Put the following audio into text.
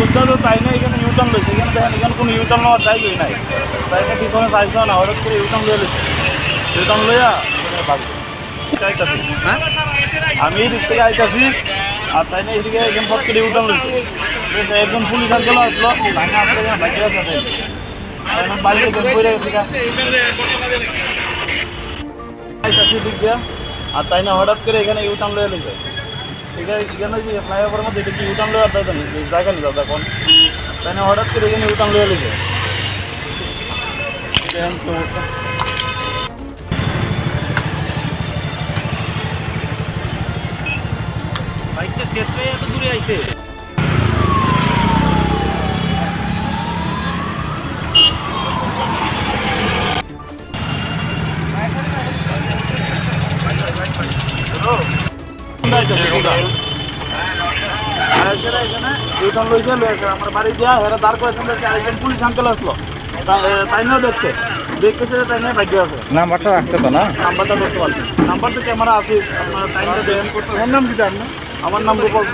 সুদ্ধা তো তাই না এখানে ইউটার্ন লইছে, এখানে দেখেন এখানে কোনো ইউটার্ন নেওয়ার জায়গাই নাই, তাই না পিছনে চাইছ না, হঠাৎ করে ইউটার্ন লয়ে লইছে, ইউটার্ন লইয়া আইতাছি, হ্যাঁ আমি এই দিক থেকে আইতাছি, আর তাই না এদিকে এখানে ফট করে ইউটার্ন লইছে, একজন পুলিশ আঙ্কেল আসলো, তাই না আসলে বাইকে আছে তাই না বাইরে পড়ে গেছে আইতাছি দিক দিয়া, আর তাই না হঠাৎ করে এখানে ইউটার্ন লয়ে লইছে, এখানে যে ফ্লাইওভারের মধ্যে এটা কি ইউটার্ন লওয়ার জায়গা নিল এখন, তাই না হঠাৎ করে এখানে ইউটার্ন লয়ে লিখে বাইকটা শেষ হয়ে এত দূরে আইছে। আমার বাড়ি দেওয়া হেরা দাঁড় করে আরেকজন পুলিশ আঙ্কেল আসলো, তাই নাও দেখছে, দেখতেছে তাই নিয়ে ভাগ্য আছে, নাম্বারটা রাখতে তো না, নাম্বারটা করতে পারছি, নাম্বার তো ক্যামেরা আছে, আপনার টাইমটা দেন, নাম কি জান না, আমার নাম গোপাল।